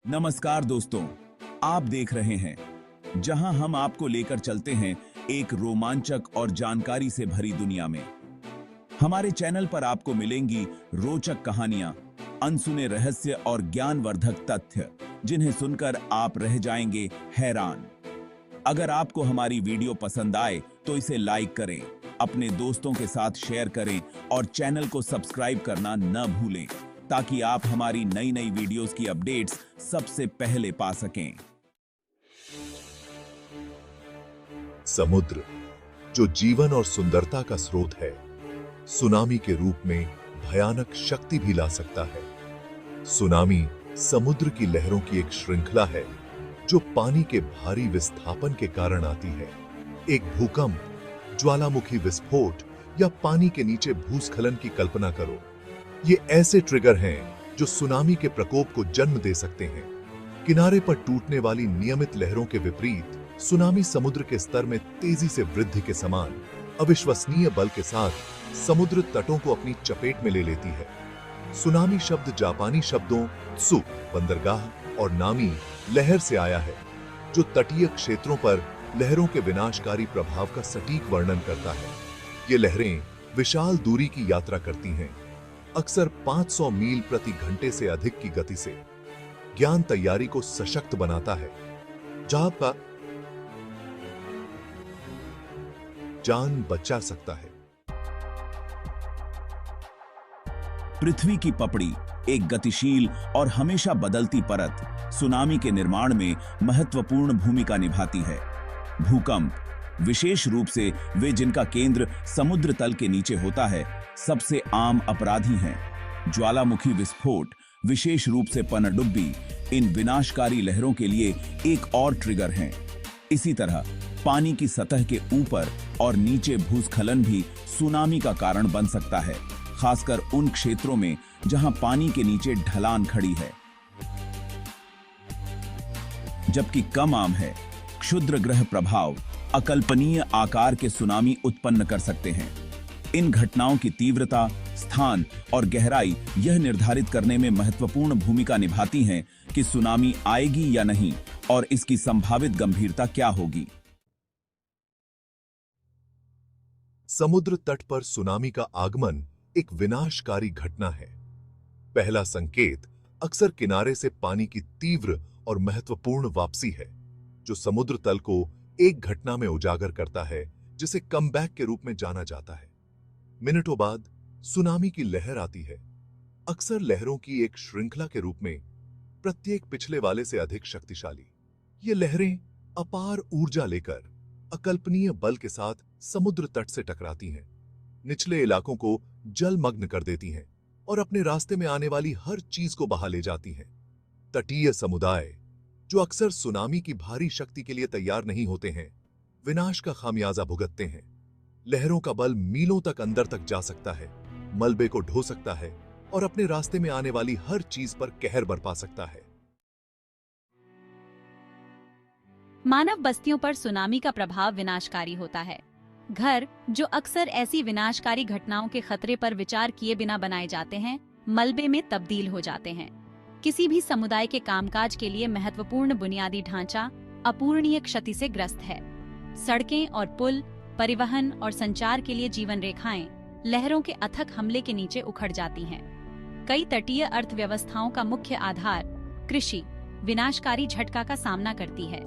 नमस्कार दोस्तों, आप देख रहे हैं जहां हम आपको लेकर चलते हैं एक रोमांचक और जानकारी से भरी दुनिया में। हमारे चैनल पर आपको मिलेंगी रोचक कहानियां, अनसुने रहस्य और ज्ञानवर्धक तथ्य, जिन्हें सुनकर आप रह जाएंगे हैरान। अगर आपको हमारी वीडियो पसंद आए तो इसे लाइक करें, अपने दोस्तों के साथ शेयर करें और चैनल को सब्सक्राइब करना न भूलें, ताकि आप हमारी नई नई वीडियोस की अपडेट्स सबसे पहले पा सकें। समुद्र, जो जीवन और सुंदरता का स्रोत है, सुनामी के रूप में भयानक शक्ति भी ला सकता है। सुनामी समुद्र की लहरों की एक श्रृंखला है जो पानी के भारी विस्थापन के कारण आती है। एक भूकंप, ज्वालामुखी विस्फोट या पानी के नीचे भूस्खलन की कल्पना करो। ये ऐसे ट्रिगर हैं जो सुनामी के प्रकोप को जन्म दे सकते हैं। किनारे पर टूटने वाली नियमित लहरों के विपरीत सुनामी समुद्र के स्तर में तेजी से वृद्धि के समान अविश्वसनीय बल के साथ समुद्र तटों को अपनी चपेट में ले लेती है। सुनामी शब्द जापानी शब्दों त्सु बंदरगाह और नामी लहर से आया है, जो तटीय क्षेत्रों पर लहरों के विनाशकारी प्रभाव का सटीक वर्णन करता है। ये लहरें विशाल दूरी की यात्रा करती हैं, अक्सर 500 मील प्रति घंटे से अधिक की गति से। ज्ञान तैयारी को सशक्त बनाता है, जहां पर जान बचा सकता है। पृथ्वी की पपड़ी, एक गतिशील और हमेशा बदलती परत, सुनामी के निर्माण में महत्वपूर्ण भूमिका निभाती है। भूकंप, विशेष रूप से वे जिनका केंद्र समुद्र तल के नीचे होता है, सबसे आम अपराधी हैं। ज्वालामुखी विस्फोट, विशेष रूप से पनडुब्बी, इन विनाशकारी लहरों के लिए एक और ट्रिगर हैं। इसी तरह पानी की सतह के ऊपर और नीचे भूस्खलन भी सुनामी का कारण बन सकता है, खासकर उन क्षेत्रों में जहां पानी के नीचे ढलान खड़ी है। जबकि कम आम है, क्षुद्र ग्रह प्रभाव अकल्पनीय आकार के सुनामी उत्पन्न कर सकते हैं। इन घटनाओं की तीव्रता, स्थान और गहराई यह निर्धारित करने में महत्वपूर्ण भूमिका निभाती हैं कि सुनामी आएगी या नहीं और इसकी संभावित गंभीरता क्या होगी। समुद्र तट पर सुनामी का आगमन एक विनाशकारी घटना है। पहला संकेत अक्सर किनारे से पानी की तीव्र और महत्वपूर्ण वापसी है, जो समुद्र तल को एक घटना में उजागर करता है, जिसे कमबैक के रूप में जाना जाता है। मिनटों बाद सुनामी की लहर आती है, अक्सर लहरों की एक श्रृंखला के रूप में, प्रत्येक पिछले वाले से अधिक शक्तिशाली। ये लहरें अपार ऊर्जा लेकर अकल्पनीय बल के साथ समुद्र तट से टकराती हैं, निचले इलाकों को जलमग्न कर देती हैं और अपने रास्ते में आने वाली हर चीज को बहा ले जाती हैं। तटीय समुदाय, जो अक्सर सुनामी की भारी शक्ति के लिए तैयार नहीं होते हैं, विनाश का खामियाजा भुगतते हैं। लहरों का बल मीलों तक अंदर तक जा सकता है, मलबे को ढो सकता है और अपने रास्ते में आने वाली हर चीज पर कहर बरपा सकता है। मानव बस्तियों पर सुनामी का प्रभाव विनाशकारी होता है। घर, जो अक्सर ऐसी विनाशकारी घटनाओं के खतरे पर विचार किए बिना बनाए जाते हैं, मलबे में तब्दील हो जाते हैं। किसी भी समुदाय के कामकाज के लिए महत्वपूर्ण बुनियादी ढांचा अपूरणीय क्षति से ग्रस्त है। सड़कें और पुल, परिवहन और संचार के लिए जीवन रेखाएं लहरों के अथक हमले के नीचे उखड़ जाती हैं। कई तटीय अर्थव्यवस्थाओं का मुख्य आधार कृषि विनाशकारी झटका का सामना करती है।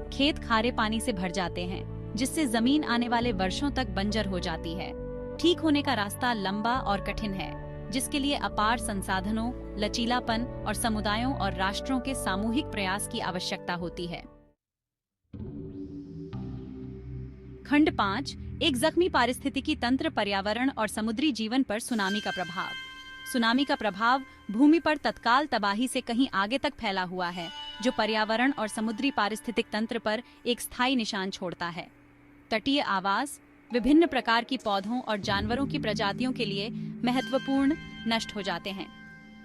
खेत खारे पानी से भर जाते हैं, जिससे जमीन आने वाले वर्षों तक बंजर हो जाती है। ठीक होने का रास्ता लंबा और कठिन है, जिसके लिए अपार संसाधनों, लचीलापन और समुदायों और राष्ट्रों के सामूहिक प्रयास की आवश्यकता होती है। खंड 5, एक जख्मी पारिस्थितिकी तंत्र, पर्यावरण और समुद्री जीवन पर सुनामी का प्रभाव। सुनामी का प्रभाव भूमि पर तत्काल तबाही से कहीं आगे तक फैला हुआ है, जो पर्यावरण और समुद्री पारिस्थितिक तंत्र पर एक स्थायी निशान छोड़ता है। तटीय आवास, विभिन्न प्रकार की पौधों और जानवरों की प्रजातियों के लिए महत्वपूर्ण नष्ट हो जाते हैं।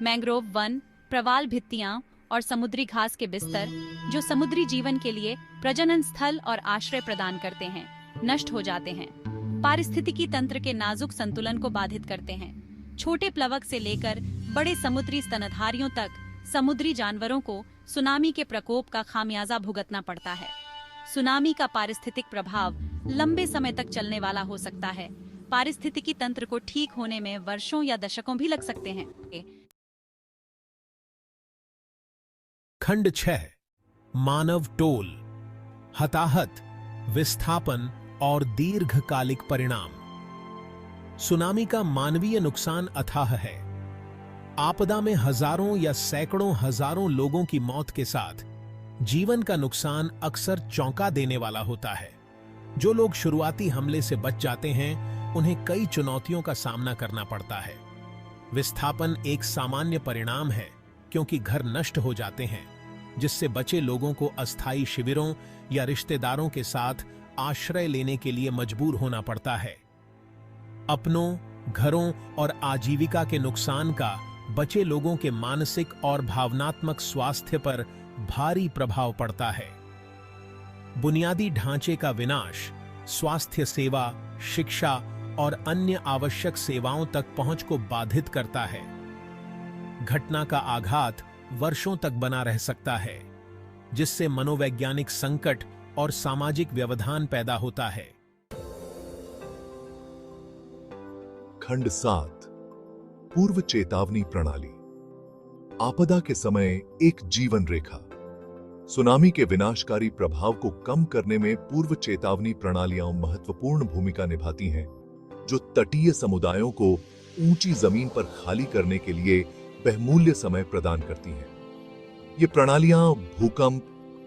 मैंग्रोव वन, प्रवाल भित्तियां और समुद्री घास के बिस्तर, जो समुद्री जीवन के लिए प्रजनन स्थल और आश्रय प्रदान करते हैं, नष्ट हो जाते हैं। पारिस्थितिकी तंत्र के नाजुक संतुलन को बाधित करते हैं। छोटे प्लवक से लेकर बड़े समुद्री स्तनधारियों तक समुद्री जानवरों को सुनामी के प्रकोप का खामियाजा भुगतना पड़ता है। सुनामी का पारिस्थितिक प्रभाव लंबे समय तक चलने वाला हो सकता है। पारिस्थितिकी तंत्र को ठीक होने में वर्षों या दशकों भी लग सकते हैं। खंड 6 मानव टोल, हताहत, विस्थापन और दीर्घकालिक परिणाम। सुनामी का मानवीय नुकसान अथाह है। आपदा में हजारों या सैकड़ों हजारों लोगों की मौत के साथ जीवन का नुकसान अक्सर चौंका देने वाला होता है। जो लोग शुरुआती हमले से बच जाते हैं, उन्हें कई चुनौतियों का सामना करना पड़ता है। विस्थापन एक सामान्य परिणाम है, क्योंकि घर नष्ट हो जाते हैं, जिससे बचे लोगों को अस्थायी शिविरों या रिश्तेदारों के साथ आश्रय लेने के लिए मजबूर होना पड़ता है। अपनों, घरों और आजीविका के नुकसान का बचे लोगों के मानसिक और भावनात्मक स्वास्थ्य पर भारी प्रभाव पड़ता है। बुनियादी ढांचे का विनाश, स्वास्थ्य सेवा, शिक्षा और अन्य आवश्यक सेवाओं तक पहुंच को बाधित करता है। घटना का आघात वर्षों तक बना रह सकता है, जिससे मनोवैज्ञानिक संकट और सामाजिक व्यवधान पैदा होता है। खंड 7 पूर्व चेतावनी प्रणाली। आपदा के समय एक जीवन रेखा। सुनामी के विनाशकारी प्रभाव को कम करने में पूर्व चेतावनी प्रणालियां महत्वपूर्ण भूमिका निभाती हैं, जो तटीय समुदायों को ऊंची जमीन पर खाली करने के लिए बहुमूल्य समय प्रदान करती हैं। ये प्रणालियां भूकंप,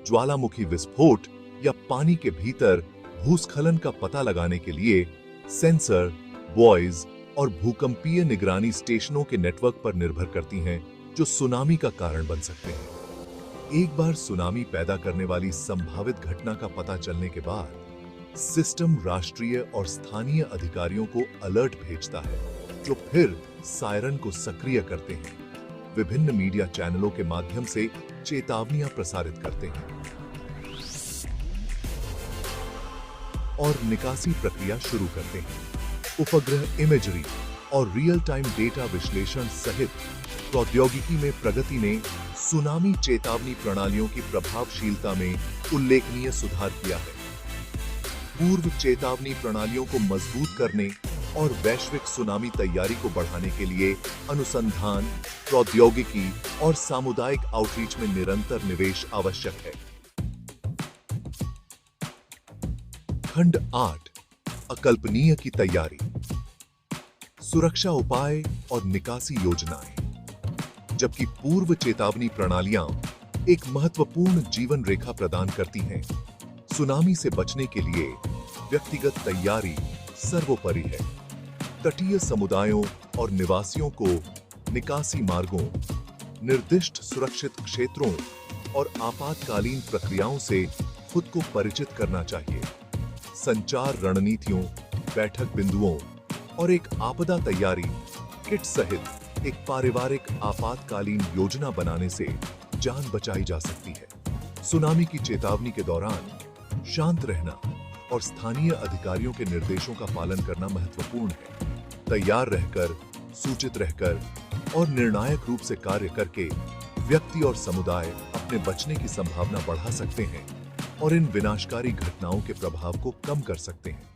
ज्वालामुखी विस्फोट या पानी के भीतर भूस्खलन का पता लगाने के लिए सेंसर, बॉयज और भूकंपीय निगरानी स्टेशनों के नेटवर्क पर निर्भर करती हैं, जो सुनामी का कारण बन सकते हैं। एक बार सुनामी पैदा करने वाली संभावित घटना का पता चलने के बाद सिस्टम राष्ट्रीय और स्थानीय अधिकारियों को अलर्ट भेजता है, जो फिर सायरन को सक्रिय करते हैं, विभिन्न मीडिया चैनलों के माध्यम से चेतावनियां प्रसारित करते हैं और निकासी प्रक्रिया शुरू करते हैं। उपग्रह इमेजरी और रियल टाइम डेटा विश्लेषण सहित प्रौद्योगिकी में प्रगति ने सुनामी चेतावनी प्रणालियों की प्रभावशीलता में उल्लेखनीय सुधार किया है। पूर्व चेतावनी प्रणालियों को मजबूत करने और वैश्विक सुनामी तैयारी को बढ़ाने के लिए अनुसंधान, प्रौद्योगिकी और सामुदायिक आउटरीच में निरंतर निवेश आवश्यक है। खंड 8 अकल्पनीय की तैयारी, सुरक्षा उपाय और निकासी योजनाएं। जबकि पूर्व चेतावनी प्रणालियां एक महत्वपूर्ण जीवन रेखा प्रदान करती हैं, सुनामी से बचने के लिए व्यक्तिगत तैयारी सर्वोपरि है। तटीय समुदायों और निवासियों को निकासी मार्गों, निर्दिष्ट सुरक्षित क्षेत्रों और आपातकालीन प्रक्रियाओं से खुद को परिचित करना चाहिए। संचार रणनीतियों, बैठक बिंदुओं और एक आपदा तैयारी किट सहित एक पारिवारिक आपातकालीन योजना बनाने से जान बचाई जा सकती है। सुनामी की चेतावनी के दौरान शांत रहना और स्थानीय अधिकारियों के निर्देशों का पालन करना महत्वपूर्ण है। तैयार रहकर, सूचित रहकर और निर्णायक रूप से कार्य करके व्यक्ति और समुदाय अपने बचने की संभावना बढ़ा सकते हैं और इन विनाशकारी घटनाओं के प्रभाव को कम कर सकते हैं।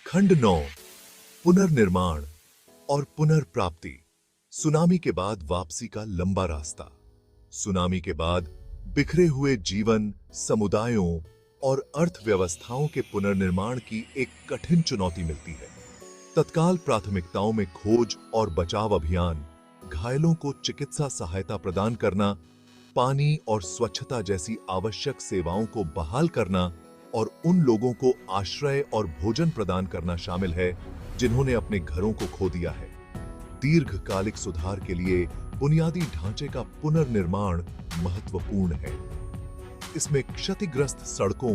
खंड 9 पुनर्निर्माण और पुनर्प्राप्ति। सुनामी के बाद वापसी का लंबा रास्ता। सुनामी के बाद बिखरे हुए जीवन, समुदायों और अर्थव्यवस्थाओं के पुनर्निर्माण की एक कठिन चुनौती मिलती है। तत्काल प्राथमिकताओं में खोज और बचाव अभियान, घायलों को चिकित्सा सहायता प्रदान करना, पानी और स्वच्छता जैसी आवश्यक सेवाओं को बहाल करना और उन लोगों को आश्रय और भोजन प्रदान करना शामिल है जिन्होंने अपने घरों को खो दिया है। दीर्घकालिक सुधार के लिए बुनियादी ढांचे का पुनर्निर्माण महत्वपूर्ण है। इसमें क्षतिग्रस्त सड़कों,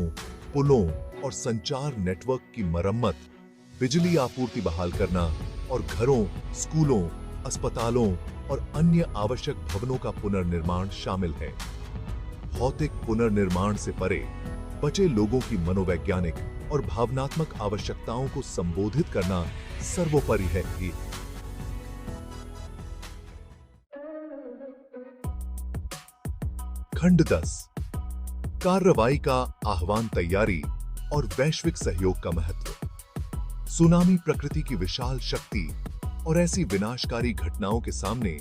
पुलों और संचार नेटवर्क की मरम्मत, बिजली आपूर्ति बहाल करना और घरों, स्कूलों, अस्पतालों और अन्य आवश्यक भवनों का पुनर्निर्माण शामिल है। भौतिक पुनर्निर्माण से परे बचे लोगों की मनोवैज्ञानिक और भावनात्मक आवश्यकताओं को संबोधित करना सर्वोपरि है। खंड 10 कार्रवाई का आह्वान, तैयारी और वैश्विक सहयोग का महत्व। सुनामी प्रकृति की विशाल शक्ति और ऐसी विनाशकारी घटनाओं के सामने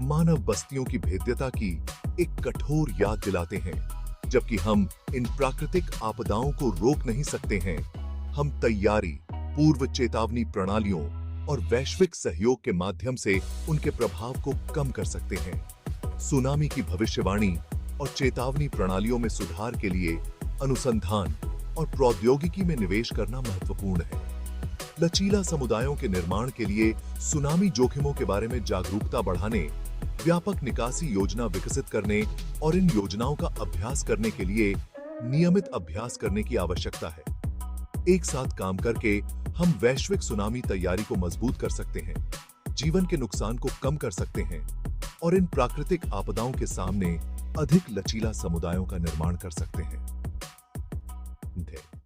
मानव बस्तियों की भेद्यता की एक कठोर याद दिलाते हैं। जबकि हम इन प्राकृतिक आपदाओं को रोक नहीं सकते हैं, हम तैयारी, पूर्व चेतावनी प्रणालियों और वैश्विक सहयोग के माध्यम से उनके प्रभाव को कम कर सकते हैं। सुनामी की भविष्यवाणी और चेतावनी प्रणालियों में सुधार के लिए अनुसंधान और प्रौद्योगिकी में निवेश करना महत्वपूर्ण है। लचीला समुदायों के निर्माण के लिए सुनामी जोखिमों के बारे में जागरूकता बढ़ाने, व्यापक निकासी योजना विकसित करने और इन योजनाओं का अभ्यास करने के लिए नियमित अभ्यास करने की आवश्यकता है। एक साथ काम करके हम वैश्विक सुनामी तैयारी को मजबूत कर सकते हैं, जीवन के नुकसान को कम कर सकते हैं और इन प्राकृतिक आपदाओं के सामने अधिक लचीला समुदायों का निर्माण कर सकते हैं।